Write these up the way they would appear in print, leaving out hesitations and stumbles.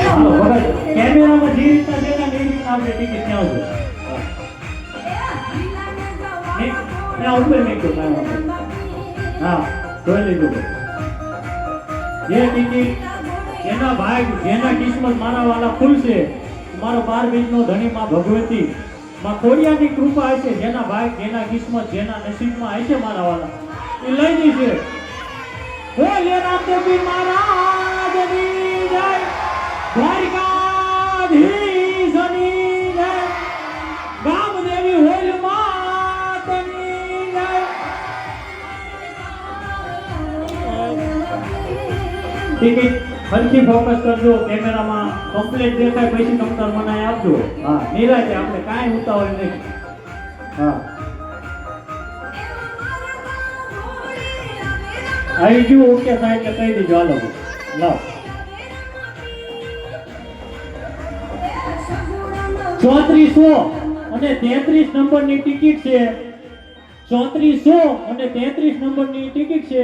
હાલો વગર કેમેરામાં જે રીતના દેખાય ને એ રીતના આપણે ટિકિટ ત્યાં આવજો. ત્યાં ઉપર મેં હા જોઈ લીધું. જે ટિકિટ જેના ભાગ જેના કિસ્મત મારા વાલા ખુલશે, મારો 12 બીજનો ધણી માં ભગવતી માં ખોડિયાની કૃપા હશે, જેના ભાગ જેના કિસ્મત જેના નસીબમાં હશે મારા વાલા એ લઈ જશે. બોલે રામદેવી મહારાજની જય, દ્વારકાધીશની જય, ગામદેવી હોલ માતની જય. ટિકિટ ફરીથી ફોકસ કરજો, કેમેરામાં કમ્પ્લીટ દેખાય પછી કમ્પ્યુટર બનાવી આપજો. હા નિરાતે આપણે કાંઈ ઉતાવળ નહીં. હા આવી ગયું ઓકે સાહેબ કહી દીજો. હાલો લાવ 3400 અને 33 નંબરની ટિકિટ છે. 3400 અને 33 નંબરની ટિકિટ છે.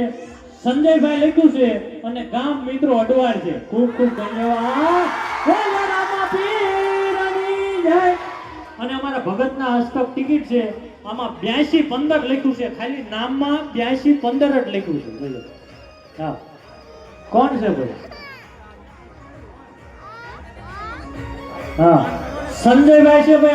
સંજયભાઈ લખ્યું છે અને ગામ મિત્રો અડવાળ છે. ખૂબ ખૂબ ધન્યવાદ. બોલો રામા પીરની જય. અને અમારા ભગતના હસ્તક ટિકિટ છે. આમાં 8215 લખ્યું છે, ખાલી નામમાં 8215 જ લખ્યું છે. બોલો હા કોણ છે બોલો? હા સંજયભાઈ છે ભાઈ.